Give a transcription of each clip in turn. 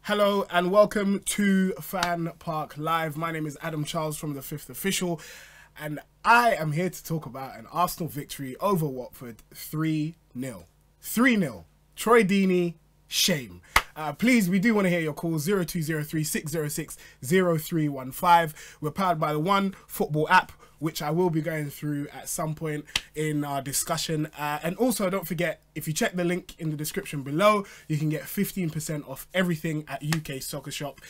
Hello and welcome to FanPark Live. My name is Adam Charles from the Fifth Official, and I am here to talk about an Arsenal victory over Watford 3-0. 3-0. Troy Deeney, shame. Please, we do want to hear your calls, 0203 606 0315. We're powered by the One Football app, which I will be going through at some point in our discussion. And also, don't forget, if you check the link in the description below, you can get 15% off everything at UK Soccer Shop.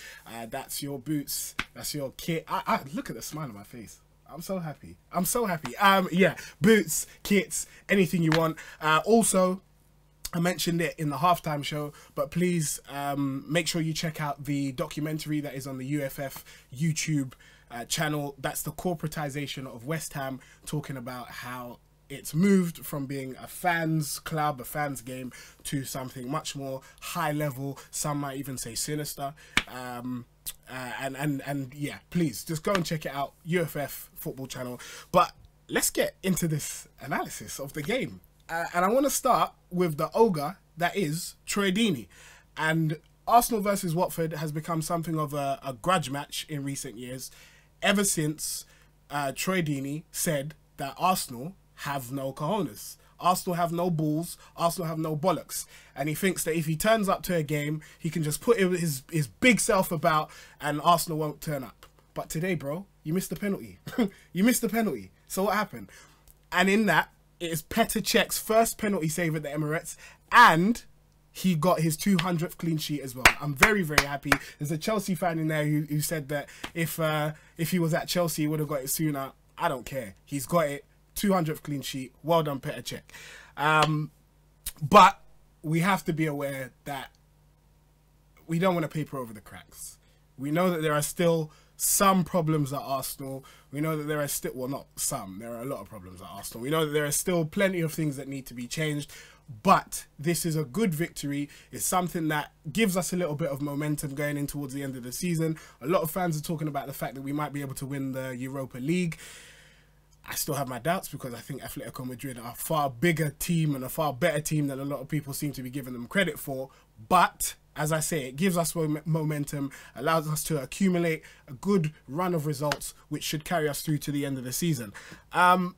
That's your boots, that's your kit. Look at the smile on my face. I'm so happy. I'm so happy. Yeah, boots, kits, anything you want. Also, I mentioned it in the halftime show, but please make sure you check out the documentary that is on the UFF YouTube channel. That's the corporatization of West Ham, talking about how it's moved from being a fans club, a fans game, to something much more high level. Some might even say sinister. And yeah, please just go and check it out, UFF football channel. But let's get into this analysis of the game. And I want to start with the ogre that is Troy Deeney. And Arsenal versus Watford has become something of a grudge match in recent years, ever since Troy Deeney said that Arsenal have no cojones. Arsenal have no balls. Arsenal have no bollocks. And he thinks that if he turns up to a game, he can just put his big self about and Arsenal won't turn up. But today, bro, you missed the penalty. You missed the penalty. So what happened? And in that, it is Petr Cech's first penalty save at the Emirates, and he got his 200th clean sheet as well. I'm very, very happy. There's a Chelsea fan in there who said that if he was at Chelsea, he would have got it sooner. I don't care. He's got it. 200th clean sheet. Well done, Petr Cech. But we have to be aware that we don't want to paper over the cracks. We know that there are still some problems at Arsenal. We know that there are still, well, not some, there are a lot of problems at Arsenal. We know that there are still plenty of things that need to be changed, but this is a good victory. It's something that gives us a little bit of momentum going in towards the end of the season. A lot of fans are talking about the fact that we might be able to win the Europa League. I still have my doubts because I think Atletico Madrid are a far bigger team and a far better team than a lot of people seem to be giving them credit for. But as I say, it gives us momentum, allows us to accumulate a good run of results, which should carry us through to the end of the season. But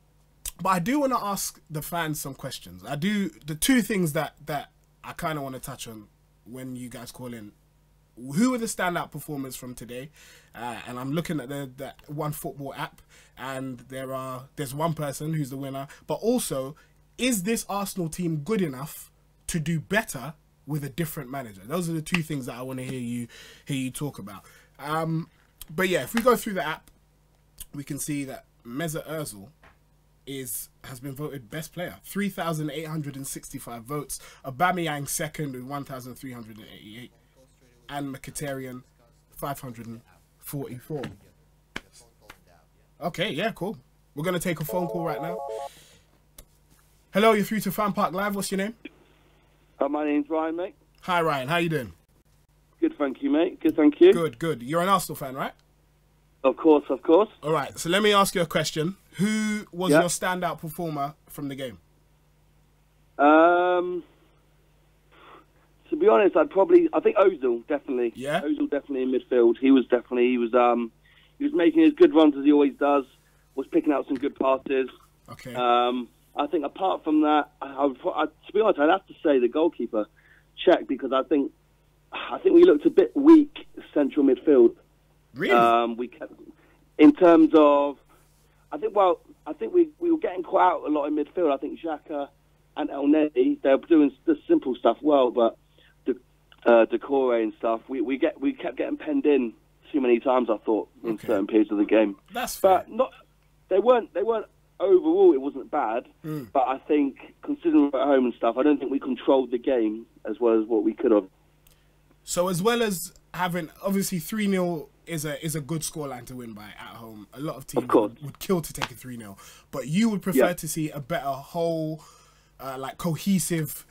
I do want to ask the fans some questions. The two things that I kind of want to touch on when you guys call in. Who are the standout performers from today? And I'm looking at the One Football app, and there's one person who's the winner. But also, is this Arsenal team good enough to do better with a different manager? Those are the two things that I want to hear you talk about. But yeah, if we go through the app, we can see that Mesut Ozil has been voted best player, 3,865 votes. Aubameyang second with 1,388, and Mkhitaryan 544. Okay, yeah, cool. We're gonna take a phone call right now. Hello, you're through to FanPark Live. What's your name? My name's Ryan, mate. Hi, Ryan. How you doing? Good, thank you, mate. Good, thank you. Good, good. You're an Arsenal fan, right? Of course, of course. All right, so let me ask you a question. Who was your standout performer from the game? To be honest, I think Ozil, definitely. Yeah? Ozil definitely in midfield. He was making his good runs as he always does, was picking out some good passes. Okay. I think apart from that, to be honest, I'd have to say the goalkeeper, Cech, because I think we looked a bit weak central midfield. Really? We kept, in terms of, I think we were getting quite out a lot in midfield. I think Xhaka and El Neni, they were doing the simple stuff well, but Decore and stuff, we kept getting penned in too many times, I thought, in certain periods of the game. That's fair. But they weren't overall, it wasn't bad, but I think, considering we're at home and stuff, I don't think we controlled the game as well as what we could have. So as well as having, obviously 3-0 is a good scoreline to win by at home. A lot of teams would kill to take a 3-0. But you would prefer to see a better whole, like cohesive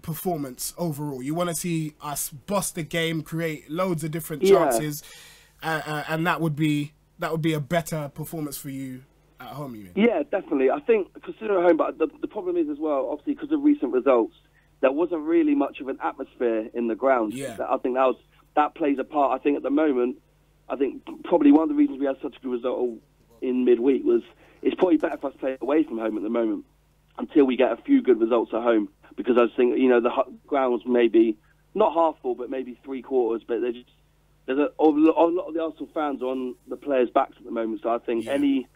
performance overall. You want to see us boss the game, create loads of different chances, and that would be a better performance for you at home, you mean? Yeah, definitely. I think, considering at home, but the problem is as well, obviously, because of recent results, there wasn't really much of an atmosphere in the ground. Yeah. I think that that plays a part. I think at the moment, I think probably one of the reasons we had such a good result in midweek was it's probably better for us to play away from home at the moment until we get a few good results at home. Because I was thinking, the grounds maybe not half full, but maybe three quarters. But there's a lot of the Arsenal fans are on the players' backs at the moment. So I think any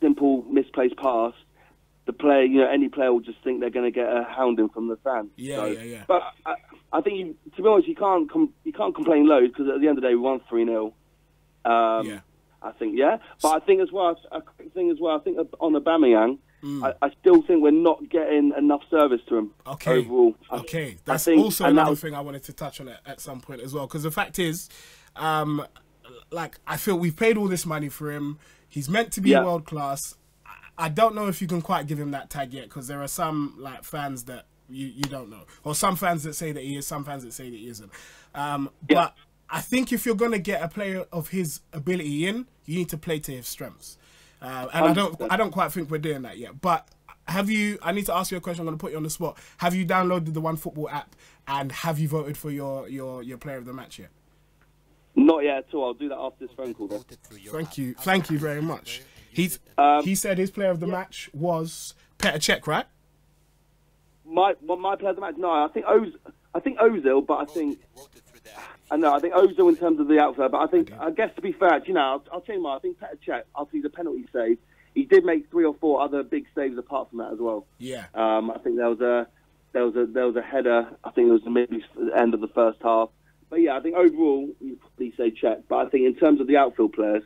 simple misplaced pass, the player, any player will just think they're going to get a hounding from the fans. Yeah. But I think, to be honest, you can't complain loads because at the end of the day we won 3-0. I think, but I think as well, a quick thing as well. I think on Aubameyang, I still think we're not getting enough service to him overall. That's also another thing I wanted to touch on at some point as well. Because the fact is, I feel we've paid all this money for him. He's meant to be world class. I don't know if you can quite give him that tag yet, because there are some fans that you don't know, or some fans that say that he is, some fans that say that he isn't. But I think if you're going to get a player of his ability in, you need to play to his strengths. And I don't quite think we're doing that yet. But I need to ask you a question. I'm going to put you on the spot. Have you downloaded the OneFootball app, and have you voted for your player of the match yet? Not yet at all. I'll do that after this phone call then. Thank you very much. He said his player of the match was Petr Cech, right? My player of the match? No, I think Ozil, but I think Ozil in terms of the outfield. But I guess to be fair, I'll tell you what, I think Petr Cech, after he's a penalty save, he did make 3 or 4 other big saves apart from that as well. Yeah. I think there was a header. I think it was the end of the first half. But I think overall you probably say Cech. But I think in terms of the outfield players,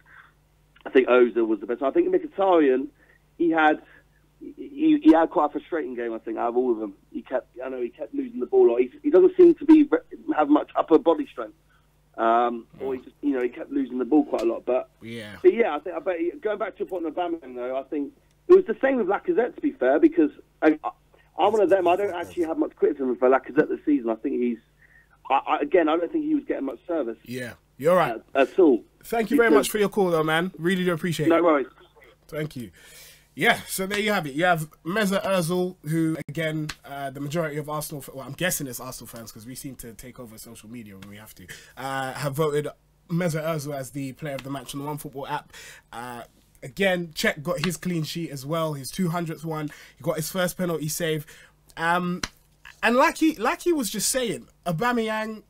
I think Ozil was the best. I think Mkhitaryan, he had quite a frustrating game. I think out of all of them, he kept losing the ball. Or he doesn't seem to have much upper body strength, or he just he kept losing the ball quite a lot. But I think going back to your point on Aubameyang though, I think it was the same with Lacazette, to be fair, because I'm one of them. I don't actually have much criticism for Lacazette this season. I think I don't think he was getting much service. Yeah, you're right. At all. Thank you very much for your call, though, man. Really do appreciate it. No worries. Thank you. Yeah, so there you have it. You have Mesut Ozil, who, again, the majority of Arsenal, well, I'm guessing it's Arsenal fans because we seem to take over social media when we have to, have voted Mesut Ozil as the player of the match on the OneFootball app. Again, Cech got his clean sheet as well, his 200th one. He got his first penalty save. And like he was just saying, Aubameyang,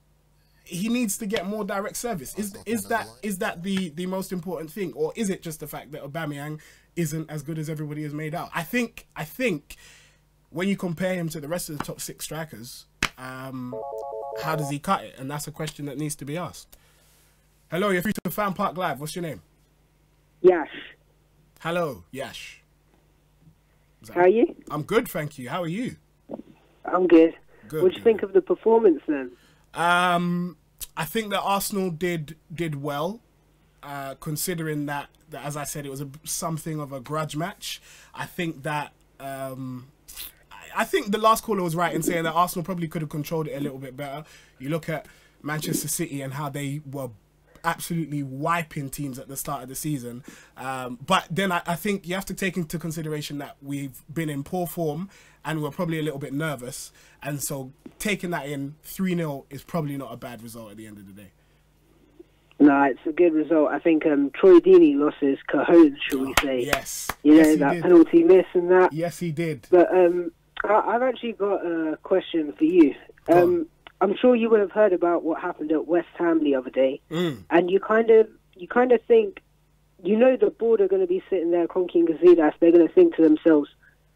he needs to get more direct service. Is that the most important thing, or is it just the fact that Aubameyang isn't as good as everybody has made out? I think when you compare him to the rest of the top 6 strikers, how does he cut it? And that's a question that needs to be asked. Hello, you're through to FanPark Live. What's your name? Yash. Hello, Yash. How are you? I'm good, thank you. How are you? I'm good. Good. What do you think of the performance then? I think that Arsenal did well, considering that as I said, it was something of a grudge match. I think that I think the last caller was right in saying that Arsenal probably could have controlled it a little bit better. You look at Manchester City and how they were absolutely wiping teams at the start of the season. But then I think you have to take into consideration that we've been in poor form and we're probably a little bit nervous. And so taking that in 3-0 is probably not a bad result at the end of the day. No, it's a good result. I think Troy Deeney lost his cojones, shall we say. Yes. That penalty miss and that. Yes, he did. But I've actually got a question for you. I'm sure you would have heard about what happened at West Ham the other day, and you kind of think, the board are going to be sitting there conking Gazidis. They're going to think to themselves,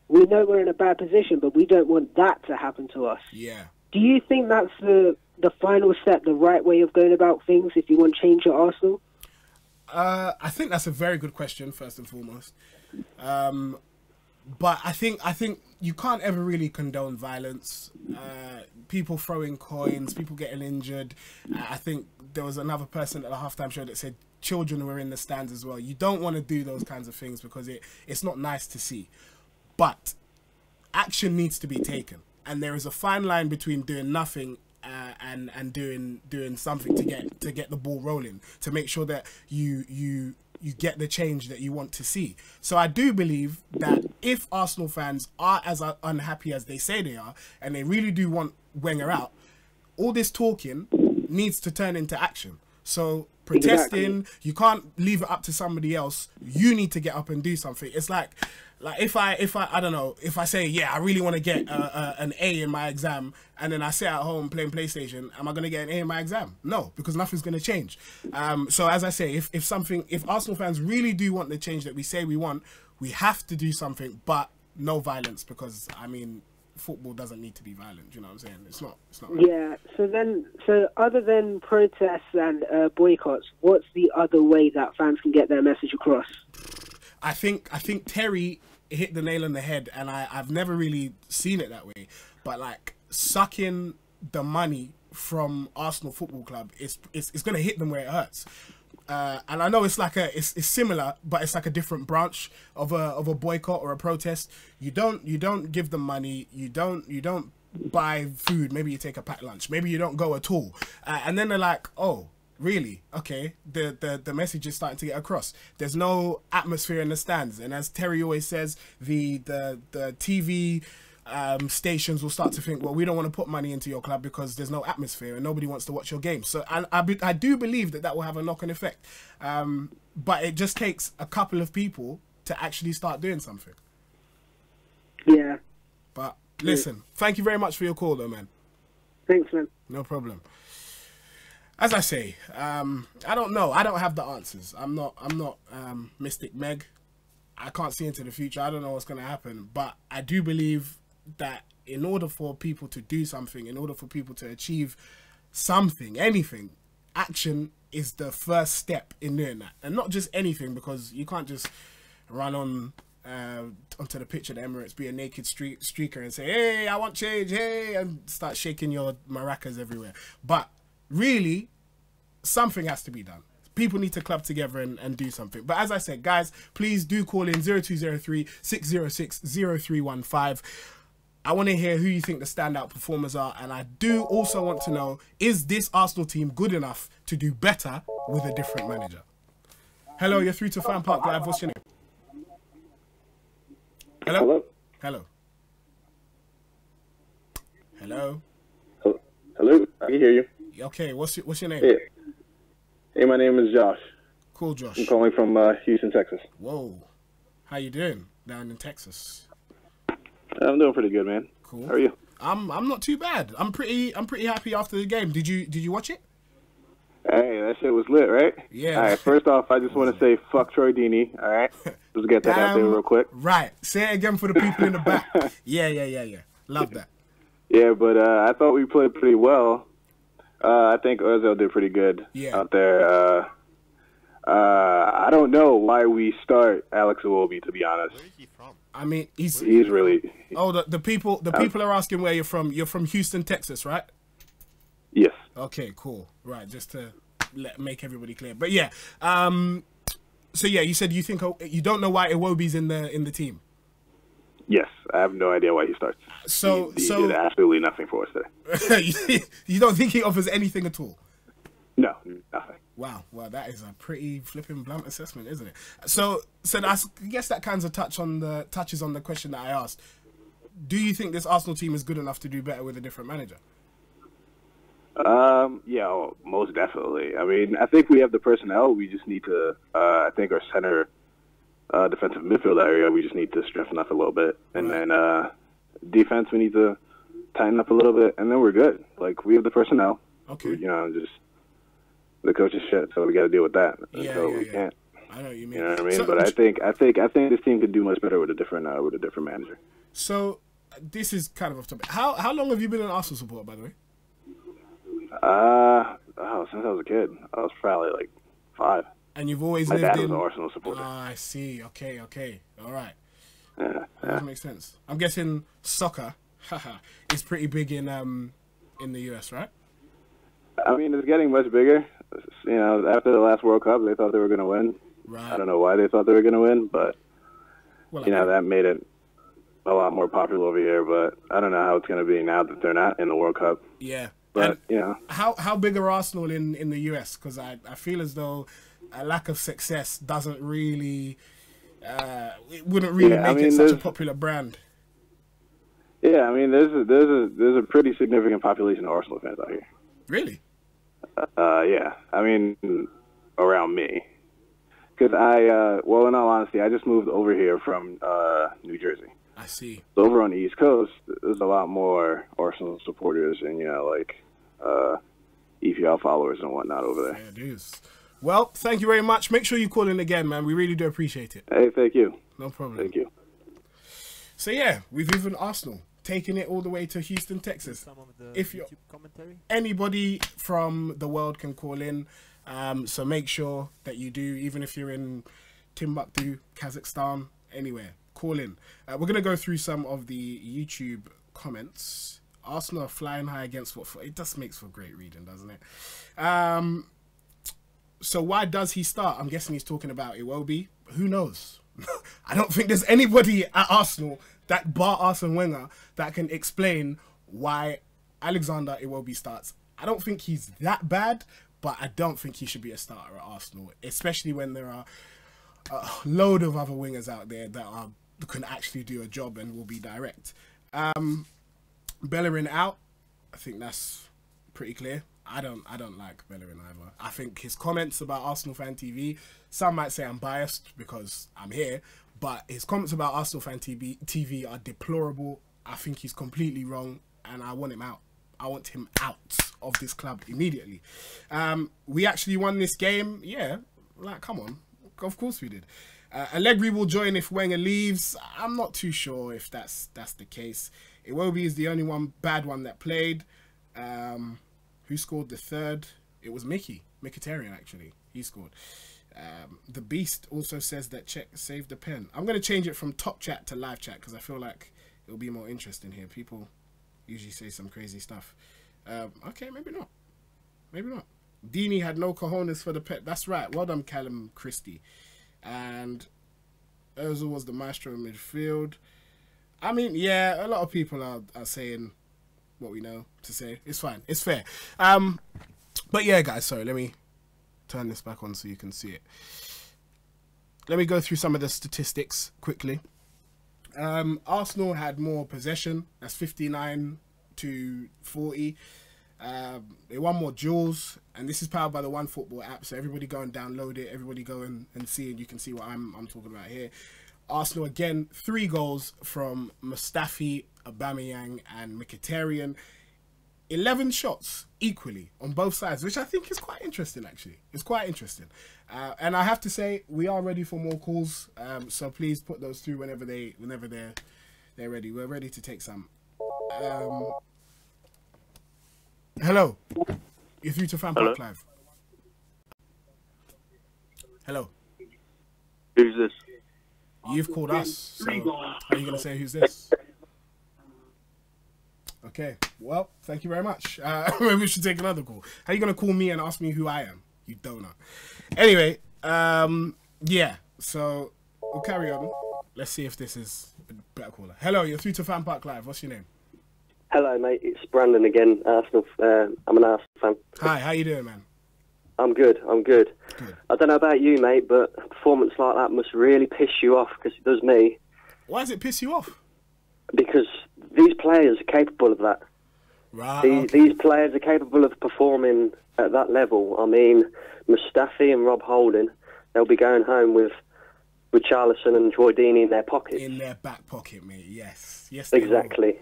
we know we're in a bad position, but we don't want that to happen to us. Yeah. Do you think that's the final step, the right way of going about things if you want change at Arsenal? I think that's a very good question, first and foremost. But I think you can't ever really condone violence. People throwing coins, people getting injured. I think there was another person at the halftime show that said children were in the stands as well. You don't want to do those kinds of things because it's not nice to see. But action needs to be taken, and there is a fine line between doing nothing and doing something to get the ball rolling, to make sure that you get the change that you want to see. So I do believe that if Arsenal fans are as unhappy as they say they are, and they really do want Wenger out, all this talking needs to turn into action. So protesting, you can't leave it up to somebody else. You need to get up and do something. It's like if I don't know, if I say, yeah, I really want to get an A in my exam, and then I sit at home playing PlayStation, am I going to get an A in my exam? No, because nothing's going to change. So as I say, if Arsenal fans really do want the change that we say we want, we have to do something, but no violence, because I mean, football doesn't need to be violent. Do you know what I'm saying? It's not. Right. Yeah. So other than protests and boycotts, what's the other way that fans can get their message across? I think Terry hit the nail on the head, and I've never really seen it that way. But like sucking the money from Arsenal Football Club is going to hit them where it hurts. And I know it's like it's similar, but it's like a different branch of a boycott or a protest. You don't give them money. You don't buy food. Maybe you take a packed lunch. Maybe you don't go at all. And then they're like, oh, really? Okay. The message is starting to get across. There's no atmosphere in the stands, and as Terry always says, the TV stations will start to think, well, we don't want to put money into your club because there's no atmosphere and nobody wants to watch your games. So I do believe that will have a knock-on effect, but it just takes a couple of people to actually start doing something. Yeah. But listen, thank you very much for your call, though, man. Thanks, man. No problem. As I say, I don't know. I don't have the answers. I'm not Mystic Meg. I can't see into the future. I don't know what's going to happen, but I do believe that in order for people to do something, in order for people to achieve something, anything, action is the first step in doing that. And not just anything, because you can't just run onto the pitch at the Emirates, be a naked streaker and say, hey, I want change, hey, and start shaking your maracas everywhere. But really, something has to be done. People need to club together and do something. But as I said, guys, please do call in 0203 606 0315. I want to hear who you think the standout performers are. And I do also want to know, is this Arsenal team good enough to do better with a different manager? Hello, you're through to FanPark Live. What's your name? Hello? Hello? Hello? Hello? I can hear you. Okay, what's your name? Hey, my name is Josh. Cool, Josh. I'm calling from Houston, Texas. Whoa. How you doing down in Texas? I'm doing pretty good, man. Cool. How are you? I'm not too bad. I'm pretty happy after the game. Did you watch it? Hey, that shit was lit, right? Yeah. All right, first off, I just want to say fuck Troy Deeney, all right? Let's get that out there real quick. Right. Say it again for the people in the back. Yeah. Love that. Yeah, but I thought we played pretty well. I think Ozil did pretty good out there. I don't know why we start Alex Iwobi, to be honest. Where is he from? I mean, he's really... Oh, the people are asking where you're from. You're from Houston, Texas, right? Yes. Okay, cool. Right, just to make everybody clear. But yeah, so yeah, you said you think you don't know why Iwobi's in the team. Yes, I have no idea why he starts. So he did absolutely nothing for us today. You don't think he offers anything at all? No, nothing. Wow, well, that is a pretty flipping blunt assessment, isn't it? So I guess that kind of touches on the question that I asked. Do you think this Arsenal team is good enough to do better with a different manager? Yeah, most definitely. I mean, I think we have the personnel. We just need to. I think our center defensive midfield area, we just need to strengthen up a little bit, and then defense, we need to tighten up a little bit, and then we're good. Like, we have the personnel. Okay. You know, just the coach is shit, so we got to deal with that. Yeah, we can't. I know what you mean. You know what I mean? So, but I think this team could do much better with a different manager. So this is kind of off topic. How long have you been an Arsenal supporter, by the way? Since I was a kid. I was probably like 5. And you've always My lived dad in... was an Arsenal supporter. Ah, I see. Okay. All right. Yeah. That makes sense. I'm guessing soccer is pretty big in the US, right? I mean, it's getting much bigger. You know, after the last World Cup, they thought they were going to win. Right. I don't know why they thought they were going to win, but, Well, that made it a lot more popular over here. But I don't know how it's going to be now that they're not in the World Cup. Yeah. But, and how big are Arsenal in the US? Because I feel as though a lack of success doesn't really... it wouldn't really make it such a popular brand. Yeah, I mean, there's a pretty significant population of Arsenal fans out here. Really? Yeah, I mean, around me. Because well, in all honesty, I just moved over here from New Jersey. I see. So over on the East Coast, there's a lot more Arsenal supporters and, EPL followers and whatnot over there. Yeah, it is. Well, thank you very much. Make sure you call in again, man. We really do appreciate it. Hey, thank you. No problem. Thank you. So, yeah, we've even Arsenal taking it all the way to Houston, Texas. If you're anybody from the world can call in. So make sure that you do, even if you're in Timbuktu, Kazakhstan, anywhere, call in. We're going to go through some of the YouTube comments. Arsenal are flying high against Watford. It just makes for great reading, doesn't it? So why does he start? I'm guessing he's talking about Iwobi. Who knows? I don't think there's anybody at Arsenal that bar Arsene Wenger that can explain why Alexander Iwobi starts. I don't think he's that bad, but I don't think he should be a starter at Arsenal, especially when there are a load of other wingers out there that can actually do a job and will be direct. Bellerin out. I think that's pretty clear. I don't like Bellerin either. I think his comments about Arsenal Fan TV, some might say I'm biased because I'm here, but his comments about Arsenal Fan TV are deplorable. I think he's completely wrong, and I want him out. I want him out of this club immediately. We actually won this game. Yeah, like, come on. Of course we did. Allegri will join if Wenger leaves. I'm not too sure if that's the case. Iwobi is the only bad one that played. Who scored the third? It was Mkhitaryan, actually. He scored. The Beast also says that Czech saved the pen. I'm going to change it from top chat to live chat because I feel like it'll be more interesting here. People usually say some crazy stuff. Okay, maybe not. Maybe not. Dini had no cojones for the pet. That's right. Well done, Callum Christie. And Ozil was the maestro in midfield. I mean, yeah, a lot of people are saying what we know to say. It's fine. It's fair. But yeah, guys, sorry. Let me turn this back on so you can see it. Let me go through some of the statistics quickly. Arsenal had more possession. That's 59 to 40. They won more duels, and this is powered by the OneFootball app. So everybody go and download it. Everybody go and see, and you can see what I'm talking about here. Arsenal again, 3 goals from Mustafi, Aubameyang, and Mkhitaryan. 11 shots equally on both sides, which I think is quite interesting. Actually, it's quite interesting. And I have to say, we are ready for more calls. So please put those through whenever they're ready. We're ready to take some. Hello, you're through to FanPark Live. Hello. Who's this? You've called us. So are you going to say who's this? Okay. Well, thank you very much. Maybe we should take another call. How are you going to call me and ask me who I am? You donut. Anyway, yeah. So we'll carry on. Let's see if this is a better caller. Hello, you're through to FanPark Live. What's your name? Hello, mate. It's Brandon again. Arsenal. I'm an Arsenal fan. Hi. How you doing, man? I'm good. Good. I don't know about you, mate, but a performance like that must really piss you off, because it does me. Why does it piss you off? Because these players are capable of that. Right. These players are capable of performing at that level. I mean, Mustafi and Rob Holding, they'll be going home with Richarlison and Troy Deeney in their pockets. In their back pocket, mate. Yes. Exactly.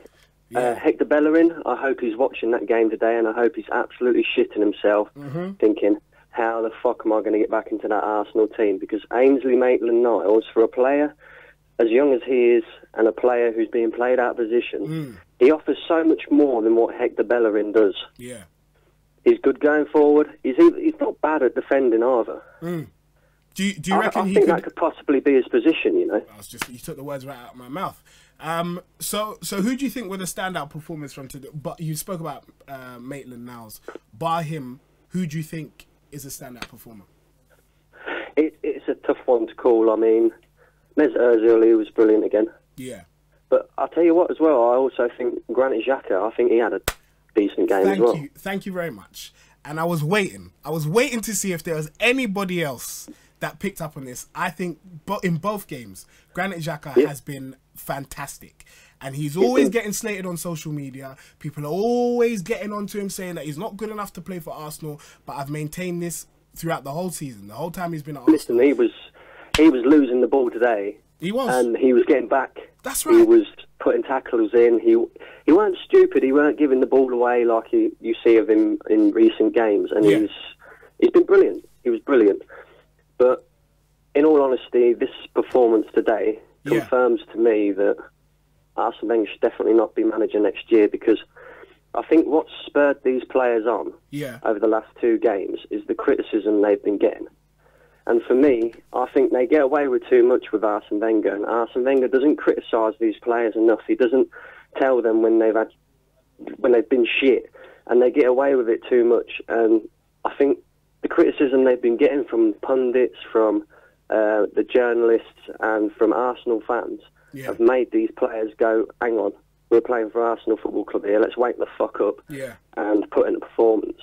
Yeah. Hector Bellerin, I hope he's watching that game today, and I hope he's absolutely shitting himself, thinking, how the fuck am I going to get back into that Arsenal team? Because Ainsley Maitland-Niles, for a player as young as he is and a player who's being played out of position, he offers so much more than what Hector Bellerin does. Yeah. He's good going forward. He's not bad at defending either. Do you reckon I think that could possibly be his position, you know? You took the words right out of my mouth. So who do you think were the standout performers from today? But you spoke about Maitland-Niles. Bar him, who do you think is a standout performer? It's a tough one to call. I mean, Mesut Ozil, he was brilliant again. Yeah. But I'll tell you what as well, I also think Granit Xhaka, I think he had a decent game as well. Thank you very much. And I was waiting to see if there was anybody else that picked up on this. I think in both games, Granit Xhaka has been fantastic. And he's always getting slated on social media. People are always getting onto him saying that he's not good enough to play for Arsenal. But I've maintained this throughout the whole season. The whole time he's been at Arsenal. Listen, he was losing the ball today. He was. And he was getting back. That's right. He was putting tackles in. He weren't stupid. He weren't giving the ball away like you see of him in recent games. And he's been brilliant. He was brilliant. But in all honesty, this performance today confirms to me that Arsene Wenger should definitely not be manager next year, because I think what spurred these players on over the last 2 games is the criticism they've been getting. And for me, I think they get away with too much with Arsene Wenger, and Arsene Wenger doesn't criticise these players enough. He doesn't tell them when they've been shit, and they get away with it too much. And I think the criticism they've been getting from pundits, from the journalists, and from Arsenal fans have made these players go, hang on, we're playing for Arsenal Football Club here, let's wake the fuck up and put in a performance.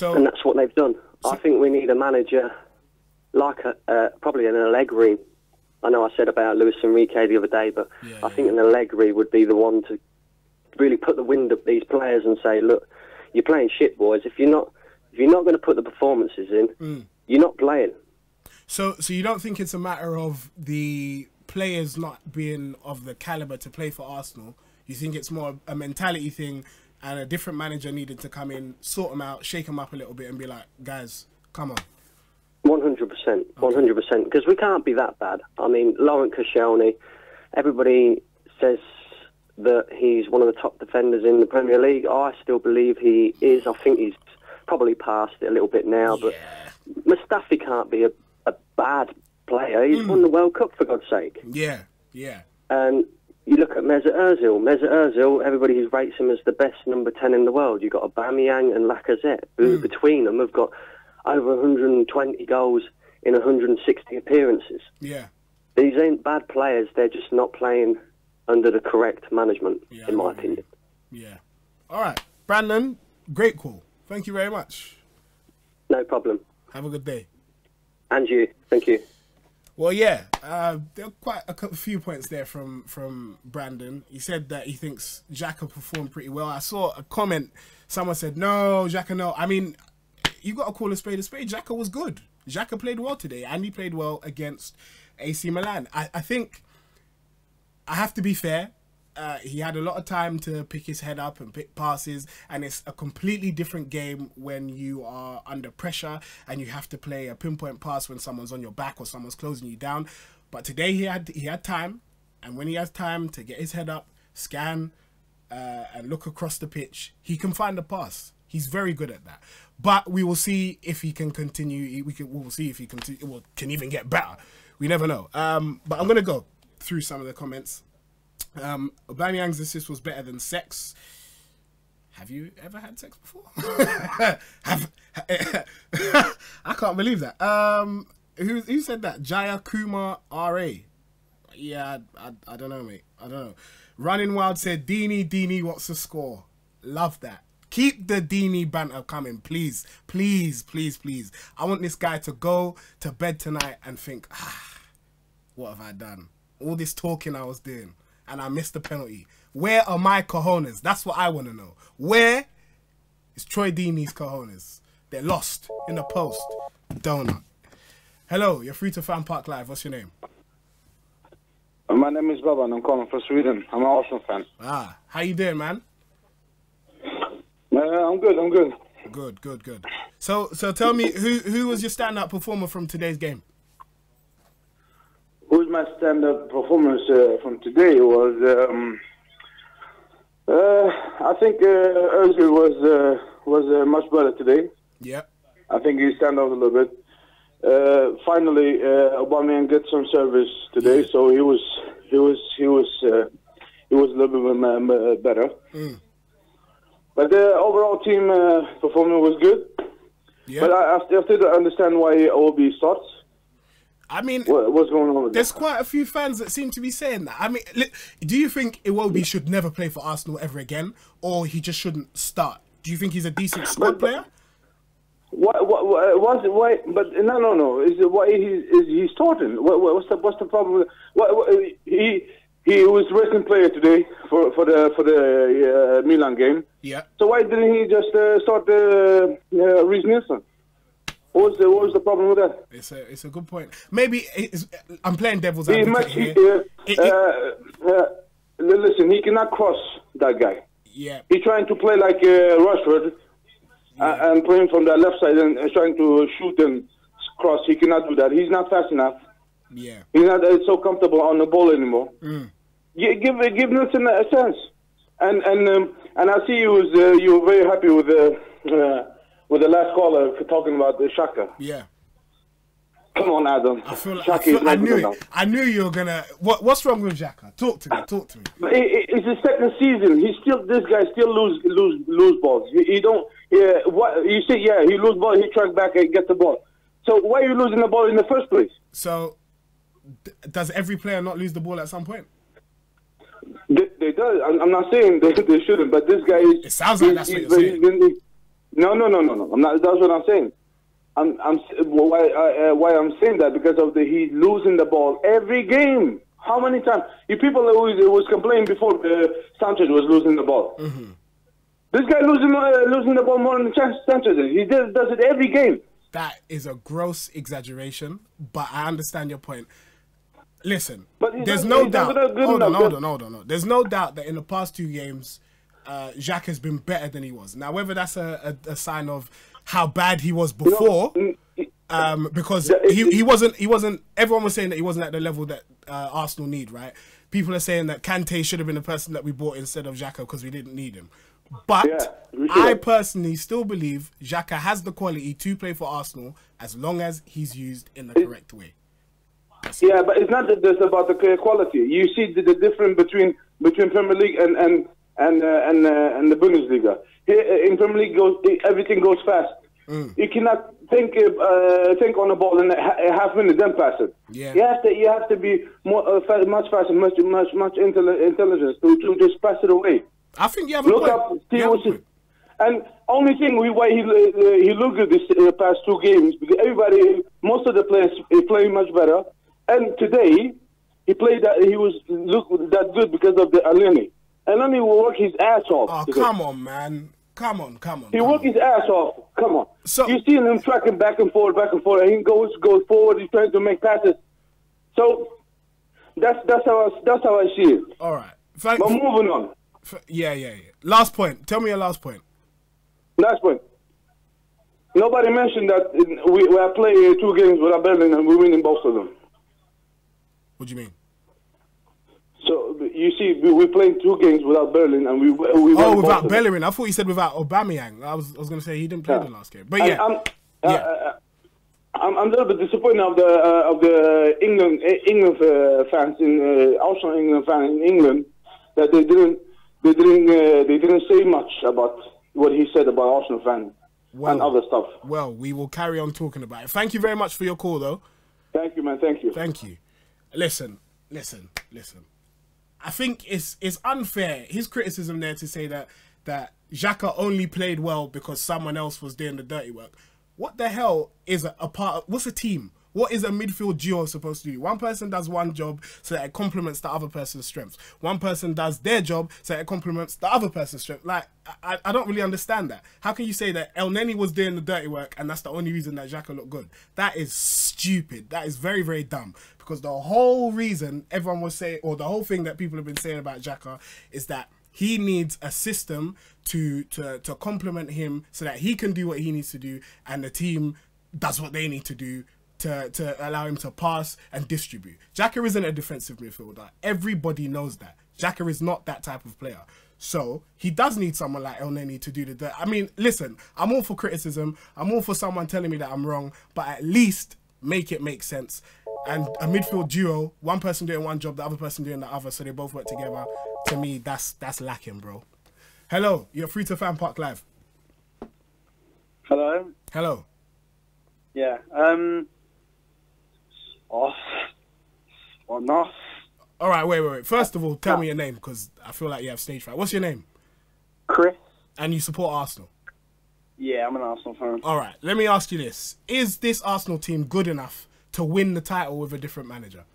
And that's what they've done. I think we need a manager like probably an Allegri. I know I said about Luis Enrique the other day, but I think an Allegri would be the one to really put the wind up these players and say, look, you're playing shit, boys. If you're not going to put the performances in, you're not playing. So you don't think it's a matter of the players not being of the caliber to play for Arsenal? You think it's more a mentality thing, and a different manager needed to come in, sort them out, shake them up a little bit, and be like, guys, come on. 100%, 100%, because we can't be that bad. I mean, Laurent Koscielny, everybody says that he's one of the top defenders in the Premier League. I still believe he is. I think he's probably past it a little bit now, but Mustafi can't be a bad player. He's won the World Cup, for God's sake. Yeah. And you look at Mesut Ozil. Mesut Ozil, everybody rates him as the best number 10 in the world. You've got Aubameyang and Lacazette, who between them have got over 120 goals in 160 appearances. Yeah. These ain't bad players. They're just not playing under the correct management, in my opinion. Yeah. All right. Brandon, great call. Thank you very much. No problem. Have a good day. And you. Thank you. Well, there are quite a few points there from Brandon. He said that he thinks Xhaka performed pretty well. I saw a comment. Someone said, no, Xhaka, no. I mean, you got to call a spade a spade. Xhaka was good. Xhaka played well today, and he played well against AC Milan. I think I have to be fair. He had a lot of time to pick his head up and pick passes, and it's a completely different game when you are under pressure and you have to play a pinpoint pass when someone's on your back or someone's closing you down. But today he had time, and when he has time to get his head up, scan, and look across the pitch, he can find a pass. He's very good at that. But we will see if he can continue. We'll see if he can even get better. We never know. But I'm going to go through some of the comments. Aubameyang's assist was better than sex. Have you ever had sex before? I can't believe that. Who said that? Jaya Kumar R.A. Yeah, I don't know, mate. I don't know. Running Wild said, Dini, what's the score? Love that. Keep the Dini banter coming, please. Please, please, please. I want this guy to go to bed tonight and think, what have I done? All this talking I was doing, and I missed the penalty. Where are my cojones? That's what I want to know. Where is Troy Deeney's cojones? They're lost in the post. Donut. Hello, you're free to FanPark Live. What's your name? My name is Baba and I'm calling from Sweden. I'm an Arsenal fan. How you doing, man? I'm good. Good. So tell me, who was your stand-up performer from today's game? Who's my stand-up performance from today was, I think Ozil was much better today. Yeah. I think he stand out a little bit. Finally, Aubameyang get some service today, so he was a little bit better. But the overall team performance was good. Yeah. But I still don't understand why Obi starts. I mean, what's going on with there's that? quite a few fans that seem to be saying that. I mean, do you think Iwobi should never play for Arsenal ever again, or he just shouldn't start? Do you think he's a decent squad player? Why? But no. Is why he's starting? What's the problem? he was resting player today for the Milan game. Yeah. So why didn't he just start Reece Nelson? What was the problem with that? It's a good point. Maybe I'm playing devil's advocate here. Listen, he cannot cross that guy. Yeah. He's trying to play like Rashford and playing from the left side and trying to shoot and cross. He cannot do that. He's not fast enough. Yeah. He's not so comfortable on the ball anymore. Give Nelson a chance. And I see you were very happy with the last caller for talking about the Xhaka. Yeah. Come on, Adam. I knew you were gonna. What's wrong with Xhaka? Talk to me. It's his second season. This guy still lose balls. He don't. Yeah. What you see? Yeah, he lose ball. He track back and get the ball. So why are you losing the ball in the first place? So does every player not lose the ball at some point? They do. I'm not saying they shouldn't, but this guy is. It sounds like that's what you're saying. No. I'm not. That's what I'm saying. Why I'm saying that because of he's losing the ball every game. How many times? You people was complaining before Sanchez was losing the ball. This guy losing the ball more than Sanchez is. He does it every game. That is a gross exaggeration, but I understand your point. Listen, there's no doubt. Hold on. There's no doubt that in the past 2 games, Xhaka has been better than he was. Now, whether that's a sign of how bad he was before, because he wasn't. Everyone was saying that he wasn't at the level that Arsenal need. Right? People are saying that Kante should have been the person that we bought instead of Xhaka because we didn't need him. But I personally still believe Xhaka has the quality to play for Arsenal as long as he's used in the correct way. Yeah, but it's not just about the quality. You see the difference between Premier League and the Bundesliga. Here, in Premier League, everything goes fast. You cannot think on the ball in a half minute then pass it. Yeah. You have to be much faster, much intelligence to just pass it away. I think you have a point. And only thing why he looked good this past 2 games because most of the players is playing much better. And today he played that he looked that good because of the Elneny. Elneny will work his ass off. Oh, today. Come on, man. Come on. He worked his ass off. Come on. So you see him tracking back and forth, and he goes forward. He's trying to make passes. So that's how I see it. All right. But moving on. Yeah. Last point. Tell me your last point. Last point. Nobody mentioned that we are playing 2 games without Berlin and we're winning both of them. What do you mean? So you see, we're playing 2 games without Berlin and we without Bellerin. I thought you said without Aubameyang. I was going to say he didn't play the last game. But yeah. I'm a little bit disappointed of the England fans in also England fans in England that they didn't say much about what he said about Arsenal fans and other stuff. Well, we will carry on talking about it. Thank you very much for your call, though. Thank you, man. Thank you. Thank you. Listen. I think it's unfair, his criticism there to say that Xhaka only played well because someone else was doing the dirty work. What the hell is a part of, what's a team? What is a midfield duo supposed to do? One person does one job so that it complements the other person's strengths. One person does their job so that it complements the other person's strength. Like, I don't really understand that. How can you say that Elneny was doing the dirty work and that's the only reason that Xhaka looked good? That is stupid. That is very, very dumb. Because the whole reason everyone was saying, or the whole thing that people have been saying about Xhaka is that he needs a system to complement him so that he can do what he needs to do and the team does what they need to do to allow him to pass and distribute. Xhaka isn't a defensive midfielder. Everybody knows that. Xhaka is not that type of player. So he does need someone like Elneny to do the dirt. I mean, listen, I'm all for criticism. I'm all for someone telling me that I'm wrong, but at least make it make sense. And a midfield duo, one person doing one job, the other person doing the other, so they both work together. To me, that's lacking, bro. Hello, you're free to FanPark Live. Hello. Hello. Yeah. Enough. All right, wait. First of all, tell me your name because I feel like you have stage fright. What's your name? Chris. And you support Arsenal? Yeah, I'm an Arsenal fan. All right, let me ask you this: is this Arsenal team good enough to win the title with a different manager?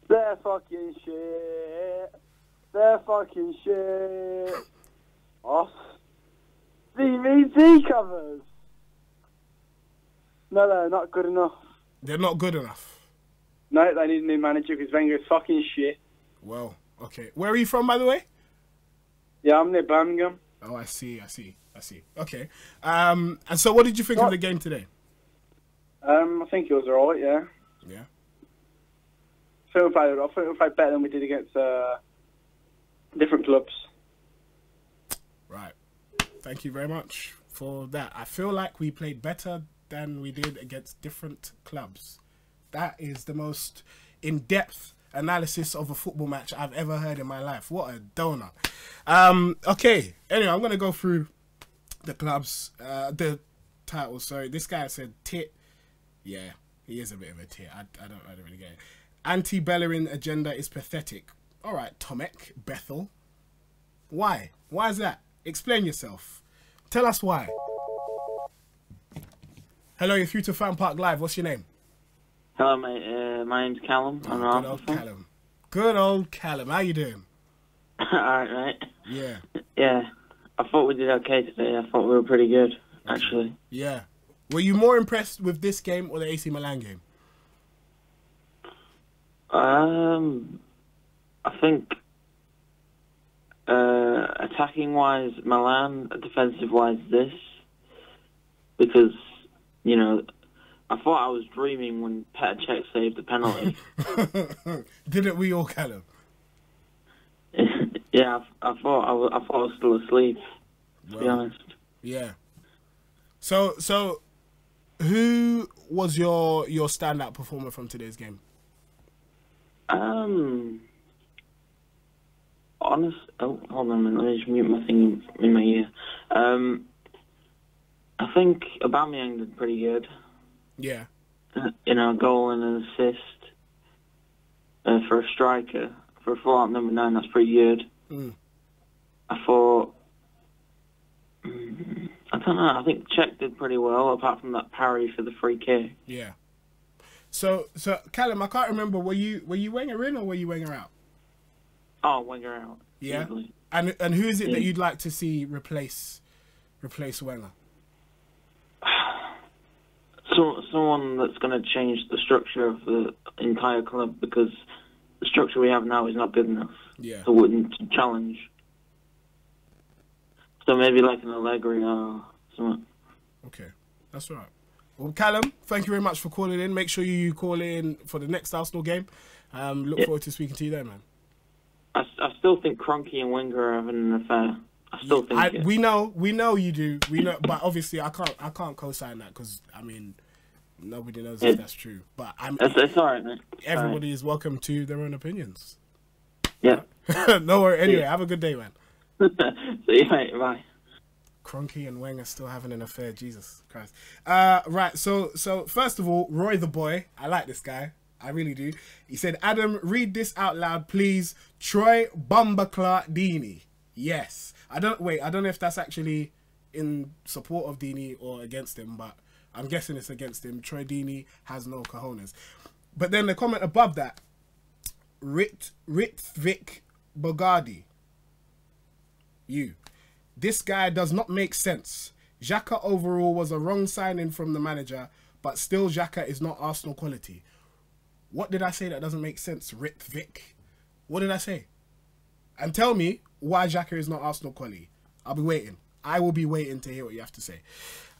They're fucking shit. They're fucking shit. Off. DVD covers. No, not good enough. They're not good enough. No, they need a new manager because Wenger is fucking shit. Well, okay. Where are you from, by the way? Yeah, I'm near Birmingham. Oh, I see. Okay. And so what did you think of the game today? I think it was alright, yeah. Yeah. I think we played better than we did against different clubs. Right. Thank you very much for that. I feel like we played better than we did against different clubs. That is the most in-depth analysis of a football match I've ever heard in my life. What a donut. Okay. Anyway, I'm going to go through the clubs, the titles. Sorry, this guy said tit. Yeah, he is a bit of a tit. I don't really get it. Anti-Bellerin agenda is pathetic. All right, Tomek, Bethel. Why? Why is that? Explain yourself. Tell us why. Hello, you're through to FanPark Live. What's your name? Hello, mate. My name's Callum. I'm an Good old Callum. Good old Callum. How you doing? Alright, mate. Yeah. Yeah. I thought we did okay today. I thought we were pretty good, actually. Yeah. Were you more impressed with this game or the AC Milan game? I think attacking-wise, Milan, defensive-wise, this. Because, you know, I thought I was dreaming when Petr Cech saved the penalty. Didn't we all, Callum? Yeah, I thought I was still asleep, to be honest. Yeah. So, who was your standout performer from today's game? Oh, hold on a minute. Let me just mute my thing in my ear. I think Aubameyang did pretty good. Yeah. You know, a goal and an assist for a striker. For a full-out number 9, that's pretty good. I thought... I don't know. I think Cech did pretty well, apart from that parry for the free kick. Yeah. So Callum, I can't remember. Were you Wenger in or were you Wenger out? Oh, Wenger out. Yeah. Easily. And who is it that you'd like to see replace Wenger? Someone that's going to change the structure of the entire club, because the structure we have now is not good enough to challenge. So maybe like an Allegri or something. Okay, that's all right. Well, Callum, thank you very much for calling in. Make sure you call in for the next Arsenal game. Look forward to speaking to you then, man. I still think Kroenke and Wenger are having an affair. I still think it. We know you do. We know, but obviously I can't co-sign that because I mean nobody knows if that's true. But it's all right, mate. Everybody is welcome to their own opinions. Yeah. No worry. Anyway, have a good day, man. See you, mate. Bye. Kroenke and Wenger still having an affair. Jesus Christ. Right. So first of all, Roy the boy. I like this guy. I really do. He said, Adam, read this out loud, please. Troy Bumba Deeney. Yes. I don't know if that's actually in support of Deeney or against him, but I'm guessing it's against him. Troy Deeney has no cojones. But then the comment above that, Ritvik Bogardi. This guy does not make sense. Xhaka overall was a wrong signing from the manager, but still Xhaka is not Arsenal quality. What did I say that doesn't make sense, Ritvik? What did I say? And tell me why Xhaka is not Arsenal quality. I'll be waiting. I will be waiting to hear what you have to say.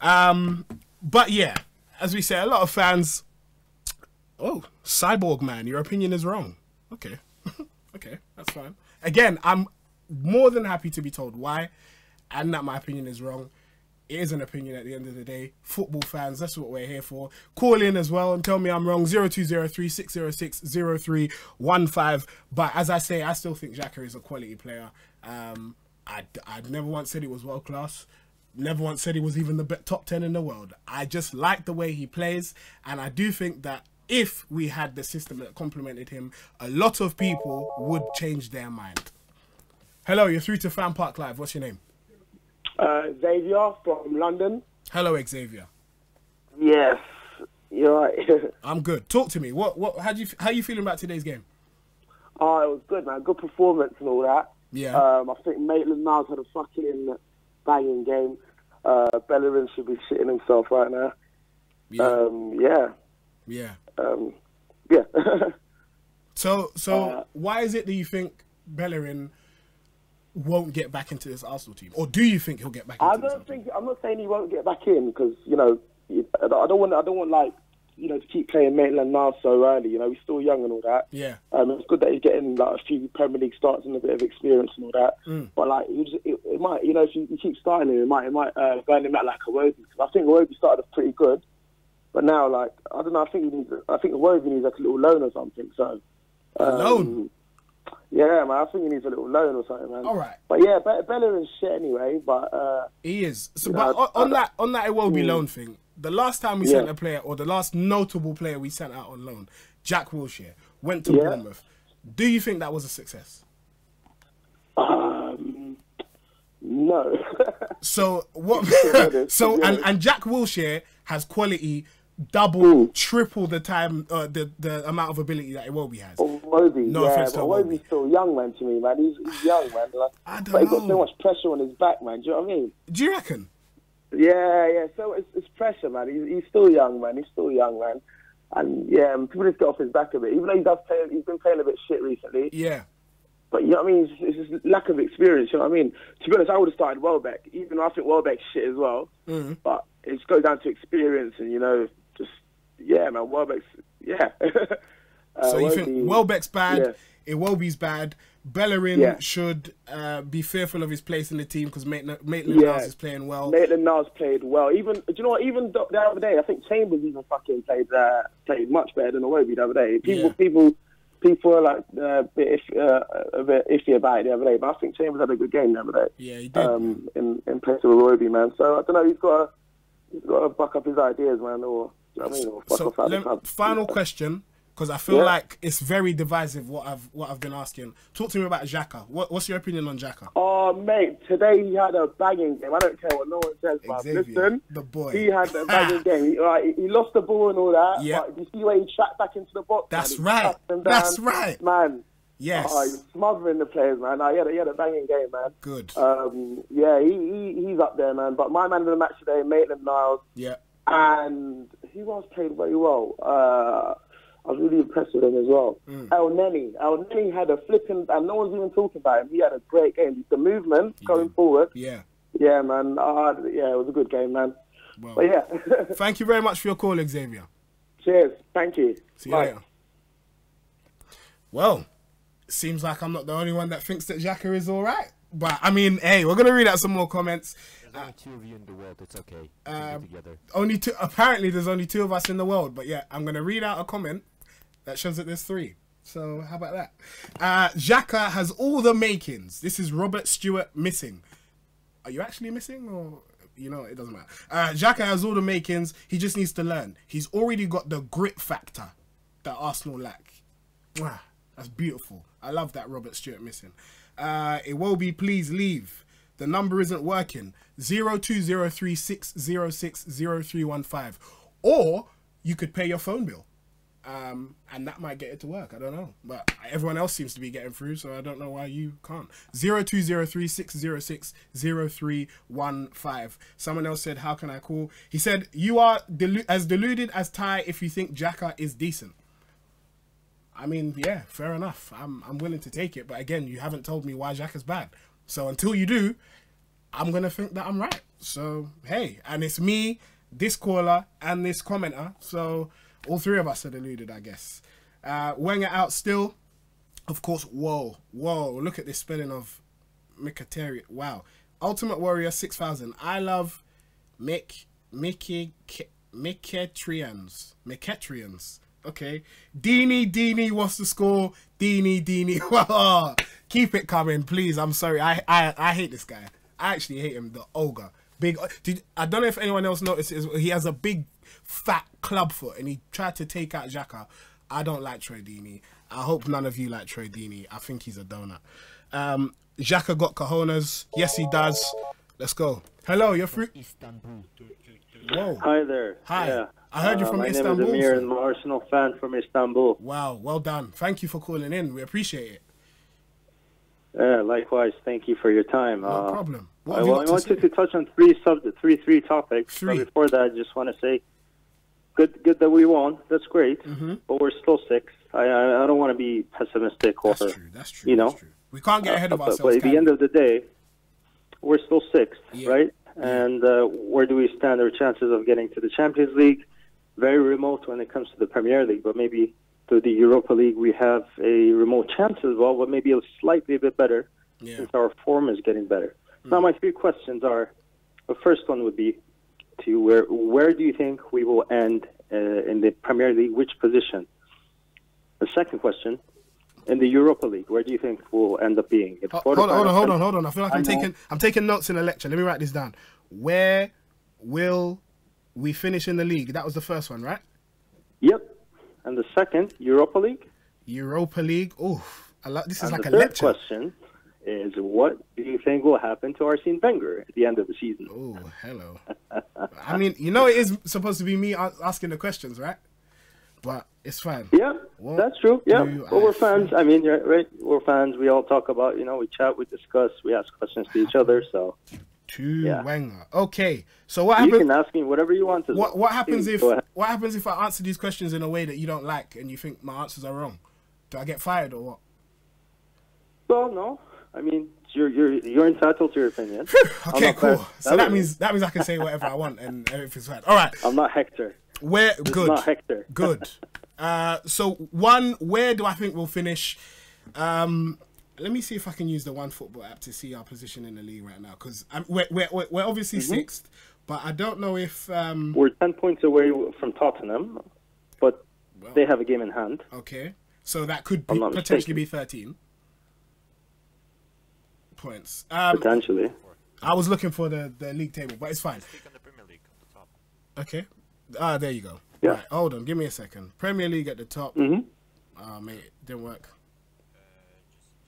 But yeah, as we say, a lot of fans... Oh, Cyborg Man, your opinion is wrong. Okay. Okay, that's fine. Again, I'm more than happy to be told why and that my opinion is wrong. It is an opinion at the end of the day. Football fans, that's what we're here for. Call in as well and tell me I'm wrong. 0203 606 0315. But as I say, I still think Xhaka is a quality player. I'd never once said he was world class. Never once said he was even the top 10 in the world. I just like the way he plays. And I do think that if we had the system that complemented him, a lot of people would change their mind. Hello, you're through to FanPark Live. What's your name? Xavier from London. Hello, Xavier. Yes, you're right. I'm good. Talk to me. How you feeling about today's game? Oh, it was good, man. Good performance and all that. Yeah. I think Maitland-Niles had a fucking banging game. Bellerin should be shitting himself right now. Yeah. Yeah. So why is it that you think Bellerin won't get back into this Arsenal team, or do you think he'll get back into this team? I'm not saying he won't get back in, because I don't want like to keep playing Maitland-Niles so early. He's still young and all that. Yeah. It's good that he's getting like a few Premier League starts and a bit of experience and all that. But like it might, if you keep starting him, it might burn him out like Iwobi. I think Iwobi started off pretty good, but now like I don't know. I think Iwobi needs like a little loan or something. So loan. Yeah, man. I think he needs a little loan or something, man. All right. But yeah, Bellerin's shit anyway. But he is. So, but on that Iwobi loan thing, the last time we sent a player, or the last notable player we sent out on loan, Jack Wilshere, went to Bournemouth. Do you think that was a success? No. So what? and Jack Wilshere has quality. Double, triple the time, the amount of ability that Iwobi has. Iwobi, no offense to Iwobi. Iwobi's still young, man, to me, man. He's young, man. Like, I don't know. He's got so much pressure on his back, man. Do you know what I mean? Do you reckon? Yeah. So it's pressure, man. He's still young, man. And yeah, people just get off his back a bit. Even though he's been playing a bit shit recently. Yeah. But you know what I mean? It's just lack of experience. You know what I mean? To be honest, I would have started Welbeck, even though I think Welbeck's shit as well. But it just goes down to experience and man, Welbeck's, so you think Welbeck's bad, Iwobi's bad, Bellerin should be fearful of his place in the team because Maitland-Niles is playing well. Maitland-Niles played well. Even, do you know what, even the other day, I think Chambers even fucking played much better than Iwobi the other day. People are like a bit iffy about it the other day, but I think Chambers had a good game the other day. Yeah, he did. In place of Robbie, man. So I don't know. He's got to buck up his ideas, man. Or final question, because I feel like it's very divisive what I've been asking. Talk to me about Xhaka. What's your opinion on Xhaka? Oh, mate, today he had a banging game. I don't care what no one says, man. Listen, the boy. He had a banging game. He lost the ball and all that. Yeah. But you see where he tracked back into the box. That's right. That's right, man. Yes. He's smothering the players, man. He had a banging game, man. Good. He's up there, man. But my man of the match today, Maitland-Niles. Yeah. And he was played very well. I was really impressed with him as well. El Neni had a flipping, and no one's even talking about him. He had a great game. The movement going forward. Yeah, man. It was a good game, man. Well, but yeah. Thank you very much for your call, Xavier. Cheers. Thank you. See you later. Well, it seems like I'm not the only one that thinks that Xhaka is all right. But, I mean, hey, we're going to read out some more comments. There's only two of you in the world, it's okay. Together. Only two. Apparently, there's only two of us in the world. But yeah, I'm going to read out a comment that shows that there's three. So how about that? Xhaka has all the makings. This is Robert Stewart missing. Are you actually missing, or it doesn't matter. Xhaka has all the makings. He just needs to learn. He's already got the grit factor that Arsenal lack. Wow, that's beautiful. I love that Robert Stewart missing. Iwobi, please leave. The number isn't working. 020360600315. Or you could pay your phone bill. And that might get it to work. I don't know. But everyone else seems to be getting through, so I don't know why you can't. 020360600315. Someone else said, how can I call? He said, you are as deluded as Ty if you think Xhaka is decent. I mean, yeah, fair enough. I'm willing to take it. But again, you haven't told me why Xhaka's bad. So until you do, I'm going to think that I'm right. So, hey, and it's me, this caller, and this commenter. So all three of us are deluded, I guess. Wenger out still. Of course, whoa. Look at this spelling of Mkhitaryan. Wow. Ultimate Warrior 6000. I love Mkhitaryan. Okay. Dini wants to score. Dini. Keep it coming, please. I'm sorry. I hate this guy. I actually hate him. The ogre. I don't know if anyone else notices. He has a big, fat club foot, and he tried to take out Xhaka. I don't like Troy Dini. I hope none of you like Troy Dini. I think he's a donut. Xhaka got cojones. Yes, he does. Let's go. Hello, you're free. Istanbul. Whoa. Hi there. Hi. Yeah. I heard you from Istanbul. My name is Amir, and I'm an Arsenal fan from Istanbul. Wow, well done. Thank you for calling in. We appreciate it. Likewise, thank you for your time. No problem. I wanted to touch on three topics. But before that, I just want to say, good that we won. That's great. But we're still sixth. I don't want to be pessimistic. That's true. You know, that's true. We can't get ahead of ourselves. But at the end of the day, we're still sixth, right? And where do we stand? Our chances of getting to the Champions League, very remote when it comes to the Premier League, but maybe to the Europa League we have a remote chance as well, but maybe slightly a bit better since our form is getting better. Now my three questions are, the first one would be to where do you think we will end in the Premier League, which position? The second question, in the Europa League, where do you think we'll end up being? Hold on. I feel like I'm taking notes in a lecture. Let me write this down. Where will we finish in the league? That was the first one, right? Yep. And the second, Europa League. Europa League. Oh, this is like a lecture. And the third question is, what do you think will happen to Arsene Wenger at the end of the season? Oh, hello. I mean, you know, it is supposed to be me asking the questions, right? But it's fine. Yeah, that's true. Yeah, but we're fans. I mean, right? We're fans. We all talk about, we chat, we discuss, we ask questions to each other. So, Wenger. Okay. So what happens? You can ask me whatever you want to. What happens if I answer these questions in a way that you don't like and you think my answers are wrong? Do I get fired or what? Well, no. I mean, you're entitled to your opinion. Okay, cool. So that means I can say whatever I want and everything's fine. All right. I'm not Hector. Good. Not Hector. Good. So where do I think we'll finish? Let me see if I can use the One Football app to see our position in the league right now, because we're obviously sixth, but I don't know if we're 10 points away from Tottenham, but they have a game in hand. Okay, so that could potentially be 13 points. Potentially. I was looking for the league table, but it's fine. Okay. There you go. Yeah. Right, hold on. Give me a second. Premier League at the top. Mate, it didn't work.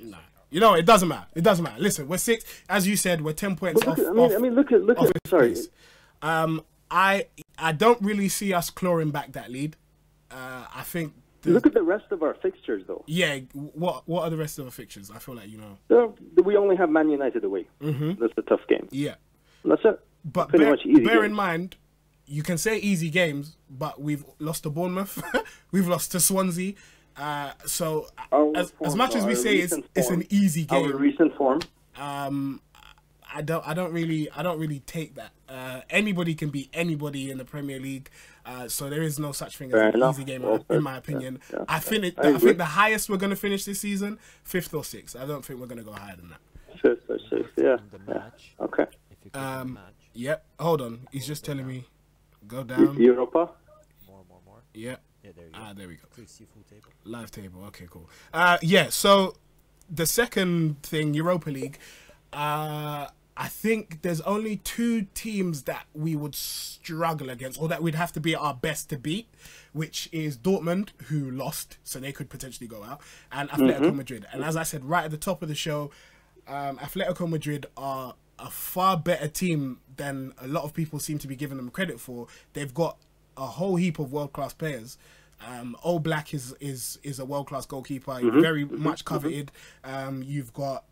Nah. You know, it doesn't matter. It doesn't matter. Listen, we're six. As you said, we're 10 points off. Look at. Sorry. I don't really see us clawing back that lead. I think. Look at the rest of our fixtures, though. Yeah. What are the rest of our fixtures? I feel like we only have Man United away. That's a tough game. Yeah. That's it. But bear in mind, you can say easy games, but we've lost to Bournemouth, we've lost to Swansea. So as much as we say it's an easy game, our recent form, I don't really take that. Anybody can beat anybody in the Premier League, so there is no such thing as an easy game in my opinion. Yeah. I think the highest we're going to finish this season, 5th or 6th. I don't think we're going to go higher than that. 5th or 6th, yeah. Okay. Yep. Hold on. He's just telling me. Go down. Europa. More. Yeah. Yeah, there you go. There we go. Please see full table. Live table. Okay, cool. Yeah. So the second thing, Europa League. I think there's only 2 teams that we would struggle against, or that we'd have to be at our best to beat, which is Dortmund, who lost, so they could potentially go out, and Atletico Madrid. And as I said right at the top of the show, Atletico Madrid are a far better team than a lot of people seem to be giving them credit for. They've got a whole heap of world-class players. Black is a world-class goalkeeper, very much coveted. You've got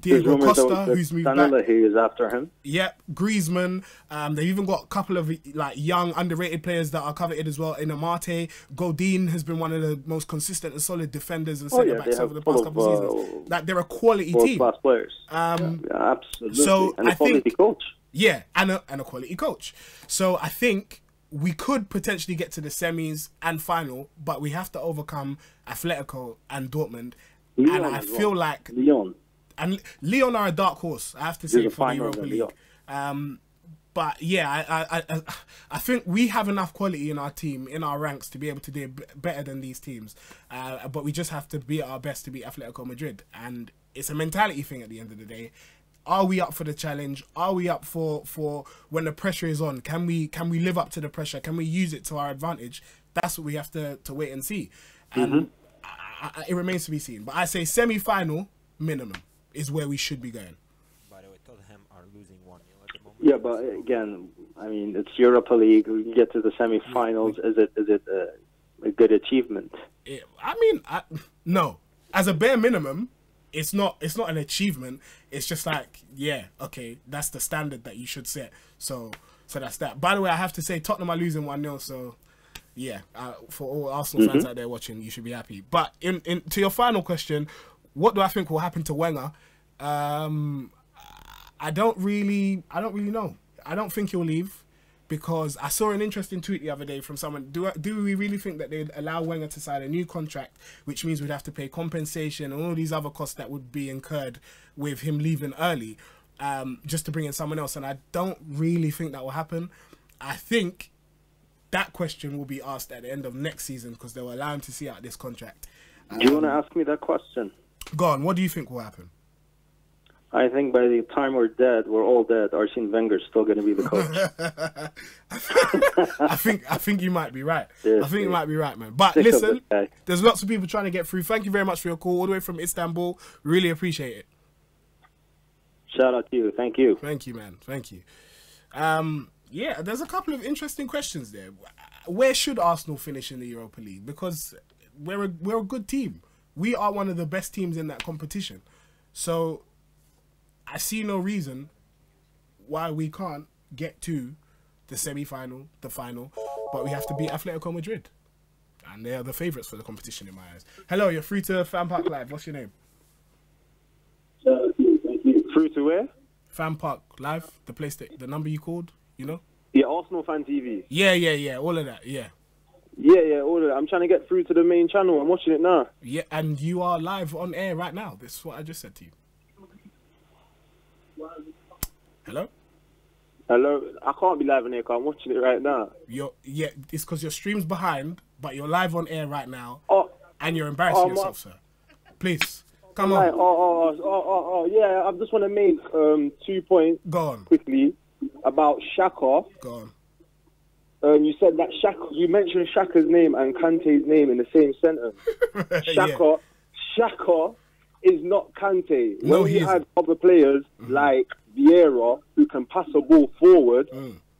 Diego Costa, who's moved back. He is after him. Yep, Griezmann. They've even got a couple of young underrated players that are coveted as well. In Amate, Godin has been one of the most consistent and solid defenders and centre backs over the past couple of seasons. They're a quality team. Class players. Absolutely. So and a quality coach. Yeah, and a quality coach. So I think we could potentially get to the semis and final, but we have to overcome Atletico and Dortmund. Lyon, and I feel like Lyon are a dark horse, I have to say, for the Europa League. But yeah, I think we have enough quality in our team, in our ranks, to be able to do better than these teams. But we just have to be at our best to beat Atletico Madrid. And it's a mentality thing at the end of the day. Are we up for the challenge? Are we up for when the pressure is on? Can we live up to the pressure? Can we use it to our advantage? That's what we have to wait and see. And it remains to be seen. But I say semi-final minimum is where we should be going. By the way, Tottenham are losing 1-0 at the moment. Yeah, but again, I mean, it's Europa League. We can get to the semi-finals. Is it a good achievement? No. As a bare minimum, it's not an achievement. It's just like, yeah, okay, that's the standard that you should set. So that's that. By the way, I have to say Tottenham are losing 1-0, so yeah, for all Arsenal fans out there watching, you should be happy. But to your final question, what do I think will happen to Wenger? I don't really know. I don't think he'll leave, because I saw an interesting tweet the other day from someone. Do we really think that they'd allow Wenger to sign a new contract, which means we'd have to pay compensation and all these other costs that would be incurred with him leaving early, just to bring in someone else? And I don't really think that will happen. I think that question will be asked at the end of next season, because they will allow him to see out this contract. Do you want to ask me that question? Go on. What do you think will happen? I think by the time we're all dead, Arsene Wenger's still going to be the coach. I think you might be right. I think you might be right, man. But listen, there's lots of people trying to get through. Thank you very much for your call all the way from Istanbul. Really appreciate it. Shout out to you. Thank you. Thank you, man. Thank you. Yeah, there's a couple of interesting questions there. Where should Arsenal finish in the Europa League? Because we're a good team. We are one of the best teams in that competition. So I see no reason why we can't get to the semi-final, the final, but we have to beat Atletico Madrid. And they are the favourites for the competition in my eyes. Hello, you're free to FanPark Live. What's your name? Through to where? FanPark Live, the place that, the number you called, you know? Yeah, Arsenal Fan TV. Yeah, all of that, yeah. Yeah, all of that. I'm trying to get through to the main channel. I'm watching it now. Yeah, and you are live on air right now. This is what I just said to you. Hello? Hello? I can't be live on air because I'm watching it right now. Yeah, it's because your stream's behind, but you're live on air right now, and you're embarrassing yourself, sir. Please, come on. Yeah, I just want to make 2 points quickly about Xhaka. Go on. You said that you mentioned Xhaka's name and Kante's name in the same sentence. Xhaka is not Kante. No, when you had other players like Vieira who can pass a ball forward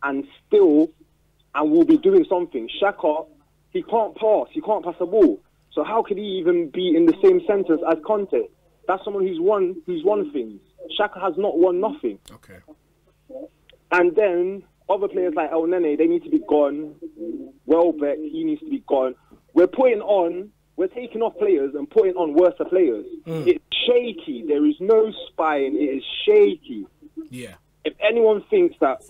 and will be doing something. Xhaka, he can't pass. He can't pass a ball. So how could he even be in the same sentence as Kante? That's someone who's won things. Xhaka has not won nothing. Okay. And then other players like El Nene, they need to be gone. Welbeck, he needs to be gone. We're taking off players and putting on worse players. It's shaky. There is no spine. It is shaky. Yeah. If anyone thinks that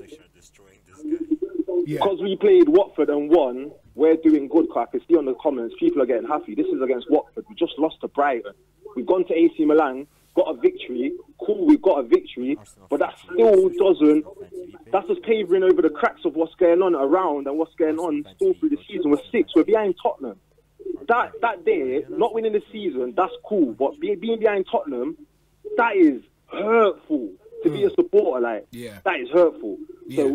because we played Watford and won, we're doing good, I can see on the comments, people are getting happy. This is against Watford. We just lost to Brighton. We've gone to AC Milan, got a victory. Cool, we've got a victory. But that still doesn't... That's just paving over the cracks of what's going on around and what's going on still through the season. We're 6th. We're behind Tottenham. That day, not winning the season, that's cool. But being behind Tottenham, that is hurtful to be a supporter. That is hurtful. Yeah. So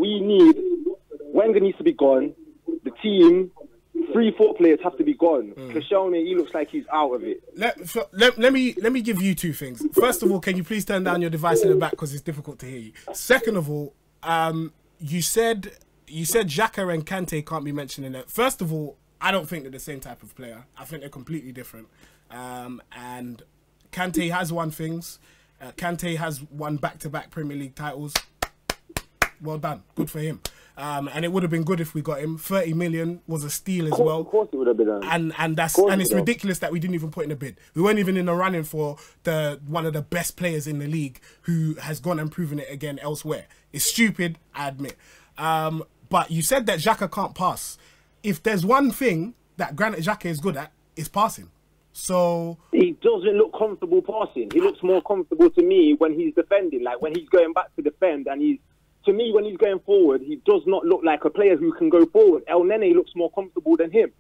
Wenger needs to be gone. The team, 3-4 players have to be gone. Koscielny, he looks like he's out of it. Let me give you two things. First of all, can you please turn down your device in the back because it's difficult to hear you. Second of all, you said Xhaka and Kante can't be mentioned in it. First of all, I don't think they're the same type of player. I think they're completely different. And Kante has won things. Kante has won back-to-back Premier League titles. Well done. Good for him. And it would have been good if we got him. 30 million was a steal as well. Of course it would have been. And it's ridiculous that we didn't even put in a bid. We weren't even in the running for one of the best players in the league who has gone and proven it again elsewhere. It's stupid, I admit. But you said that Xhaka can't pass. If there's one thing that Granit Xhaka is good at, it's passing. So he doesn't look comfortable passing. He looks more comfortable to me when he's defending, like when he's going back to defend, and to me, when he's going forward, he does not look like a player who can go forward. El Nene looks more comfortable than him.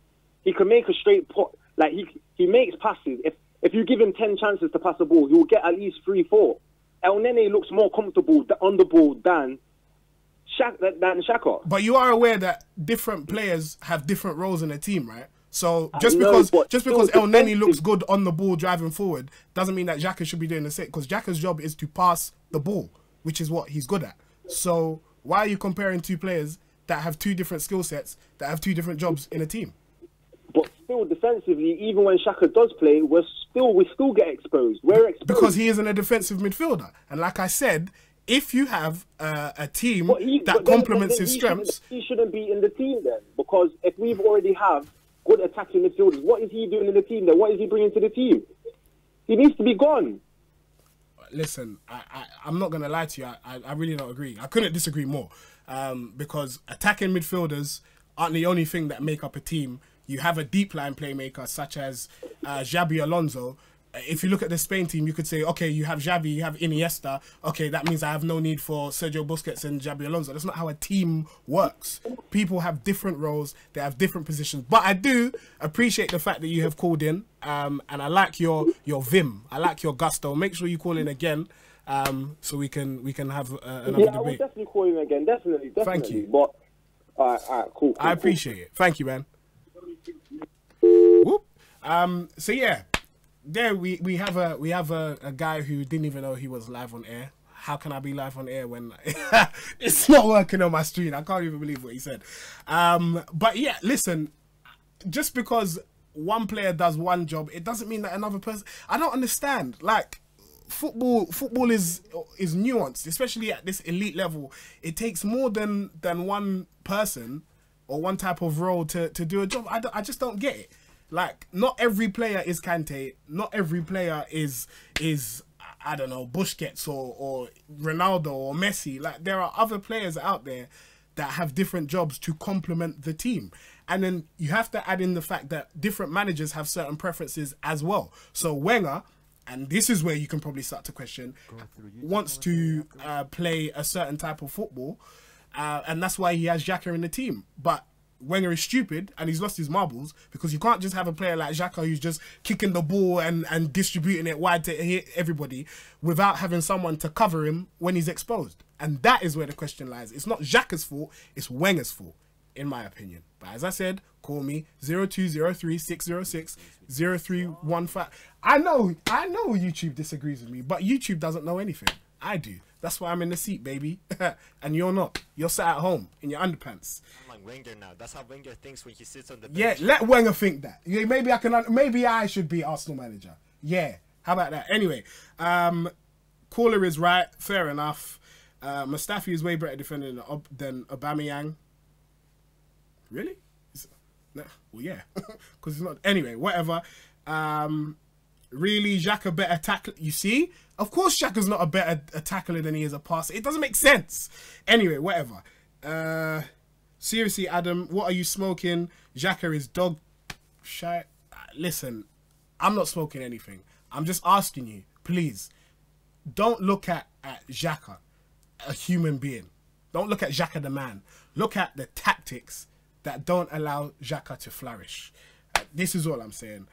He can make a straight pot. Like he makes passes. If you give him 10 chances to pass a ball, he will get at least 3-4. El Nene looks more comfortable on the ball than Xhaka. But you are aware that different players have different roles in a team, right? So just because El Nene looks good on the ball driving forward doesn't mean that Xhaka should be doing the same. Because Xhaka's job is to pass the ball, which is what he's good at. So Why are you comparing two players that have two different skill sets, that have two different jobs in a team? But still, defensively, even when Xhaka does play, we still get exposed. We're exposed because he isn't a defensive midfielder. And like I said, if you have a team that complements his strengths, he shouldn't be in the team then. Because if we've already have good attacking midfielders, what is he doing in the team then? What is he bringing to the team? He needs to be gone. Listen, I'm not going to lie to you. I really don't agree. I couldn't disagree more. Because attacking midfielders aren't the only thing that make up a team. You have a deep line playmaker such as Xabi Alonso. If you look at the Spain team, you could say, okay, you have Xavi, you have Iniesta. Okay, that means I have no need for Sergio Busquets and Xabi Alonso. That's not how a team works. People have different roles. They have different positions. But I do appreciate the fact that you have called in. And I like your vim. I like your gusto. Make sure you call in again so we can have another debate. I will definitely call in again. Definitely. Thank you. But, all right, cool. I appreciate it. Thank you, man. Whoop. So yeah. There we have a guy who didn't even know he was live on air. How can I be live on air when it's not working on my screen? I can't even believe what he said. But yeah, listen, just because one player does one job, it doesn't mean that another person. I don't understand. Like football is nuanced, especially at this elite level. It takes more than one person or one type of role to do a job. I just don't get it. Like, not every player is Kante. Not every player is I don't know, Busquets or Ronaldo or Messi. Like, there are other players out there that have different jobs to complement the team. And then you have to add in the fact that different managers have certain preferences as well. So Wenger, and this is where you can probably start to question, wants to play a certain type of football. And that's why he has Xhaka in the team. But Wenger is stupid and he's lost his marbles, because you can't just have a player like Xhaka who's just kicking the ball and distributing it wide to hit everybody without having someone to cover him when he's exposed. And that is where the question lies. It's not Xhaka's fault, it's Wenger's fault, in my opinion. But as I said, call me 0203 606 0315. I know YouTube disagrees with me, but YouTube doesn't know anything. I do. That's why I'm in the seat, baby. And you're not. You're sat at home in your underpants. I'm like Wenger now. That's how Wenger thinks when he sits on the bench. Yeah, let Wenger think that. Yeah, maybe I should be Arsenal manager. Yeah. How about that? Anyway, caller is right. Fair enough. Mustafi is way better defender than Aubameyang. Really? No. Well, yeah. Because it's not. Anyway, whatever. Really, Xhaka better tackle. You see? Of course Xhaka's not a better tackler than he is a passer. It doesn't make sense. Anyway, whatever. Seriously, Adam, what are you smoking? Xhaka is dog shit. Listen, I'm not smoking anything. I'm just asking you, please, don't look at Xhaka, a human being. Don't look at Xhaka the man. Look at the tactics that don't allow Xhaka to flourish. This is all I'm saying.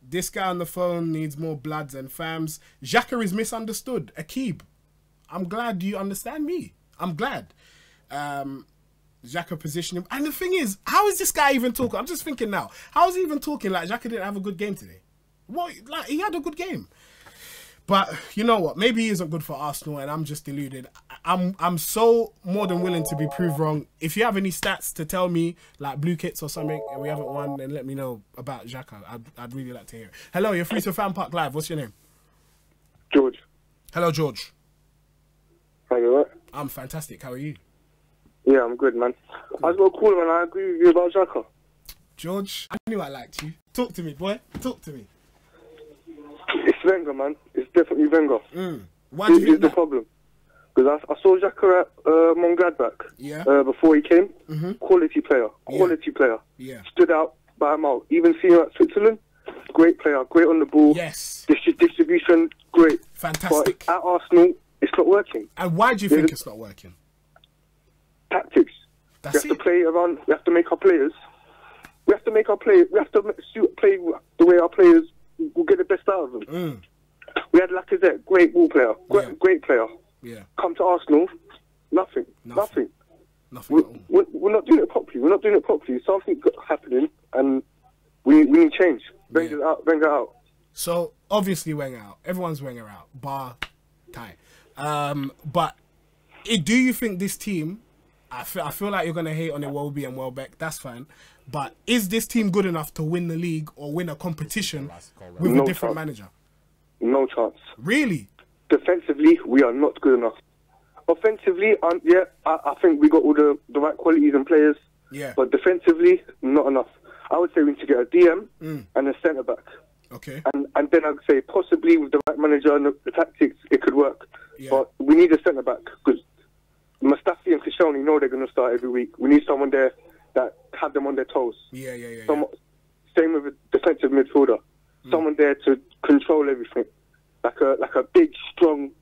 This guy on the phone needs more bloods and fams. Xhaka is misunderstood. Akib, I'm glad you understand me. I'm glad. Xhaka positioning. And the thing is, how is this guy even talking? I'm just thinking now. How is he even talking like Xhaka didn't have a good game today? What? Like, he had a good game. But you know what? Maybe he isn't good for Arsenal and I'm just deluded. I'm so more than willing to be proved wrong. If you have any stats to tell me, like blue kits or something, and we haven't won, then let me know about Xhaka. I'd really like to hear it. Hello, you're free to FanPark Live. What's your name? George. Hello, George. How you alright? I'm fantastic. How are you? Yeah, I'm good, man. I was going to call him and I agree with you about Xhaka. George, I knew I liked you. Talk to me, boy. Talk to me. It's Wenger, man. It's definitely Wenger. Why do you think the problem? Because I saw Xhaka at Mönchengladbach before he came. Quality player. Quality player. Yeah. Stood out by a mile. Even seeing him at Switzerland, great player. Great on the ball. Yes. Distribution, great. Fantastic. But at Arsenal, it's not working. And why do you think it's not working? Tactics. We have to play around. We have to make our players. We have to make our players. We have to play the way our players will get the best out of them. We had Lacazette, great ball player, great player. Yeah. Come to Arsenal, nothing. We're not doing it properly. We're not doing it properly. Something's happening, and we need change. Wenger out. So obviously Wenger out. Everyone's Wenger out, bar Ty. But Do you think this team? I feel like you're gonna hate on Iwobi and Welbeck. That's fine, but is this team good enough to win the league or win a competition with a different manager? No chance. Really? Defensively, we are not good enough. Offensively, yeah, I think we got all the right qualities and players. Yeah. But defensively, not enough. I would say we need to get a DM and a centre back. Okay. And then I'd say possibly with the right manager and the tactics, it could work. Yeah. But we need a centre back because Mustafi and Kishoni know they're going to start every week. We need someone there that have them on their toes. Yeah. Same with a defensive midfielder. Someone there to control everything, like a big strong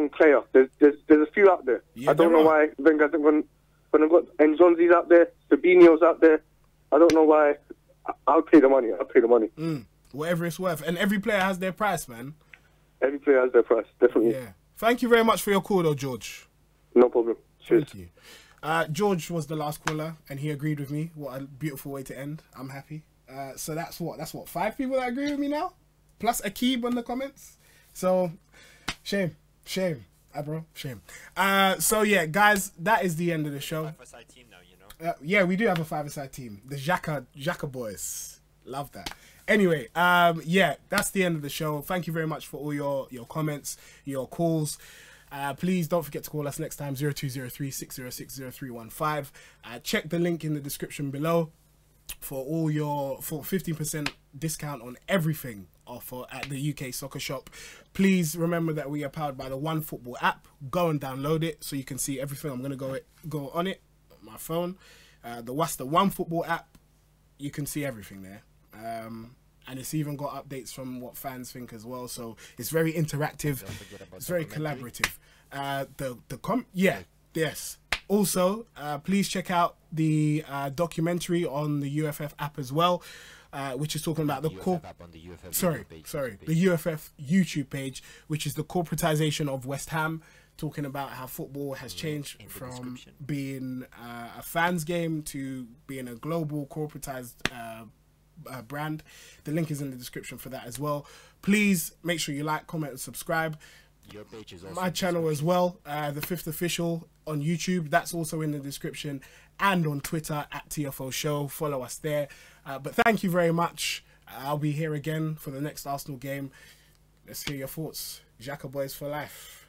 player. There's a few out there. Yeah, I don't know why Wenger hasn't gone. When I've got Nzonzi's out there, Fabinho's out there. I don't know why. I'll pay the money. Whatever it's worth, and every player has their price, man. Every player has their price, definitely. Yeah. Thank you very much for your call, though, George. No problem. Cheers. Thank you. George was the last caller, and he agreed with me. What a beautiful way to end. I'm happy. So that's what 5 people that agree with me now, plus Akib on the comments. So shame, bro, shame. So yeah, guys, that is the end of the show. 5-a-side team now, you know. Yeah, we do have a 5-a-side team, the Xhaka boys. Love that. Anyway, yeah, that's the end of the show. Thank you very much for all your comments, your calls. Please don't forget to call us next time, 0203 606 0315. Check the link in the description below for 15% discount on everything offer at the UK Soccer Shop. Please remember that we are powered by the OneFootball app. Go and download it so you can see everything. I'm going to go on it on my phone. The OneFootball app, you can see everything there. And it's even got updates from what fans think as well. So it's very interactive. It's very collaborative. Yes. Also, please check out the documentary on the UFF app as well, which is talking about the UFF YouTube page, which is the corporatization of West Ham, talking about how football has changed from being a fans game to being a global corporatized brand. The link is in the description for that as well. Please make sure you like, comment, and subscribe. Your page is also my channel as well, the 5th Official on YouTube. That's also in the description, and on Twitter at TFO Show. Follow us there. But thank you very much. I'll be here again for the next Arsenal game. Let's hear your thoughts. Xhaka boys for life.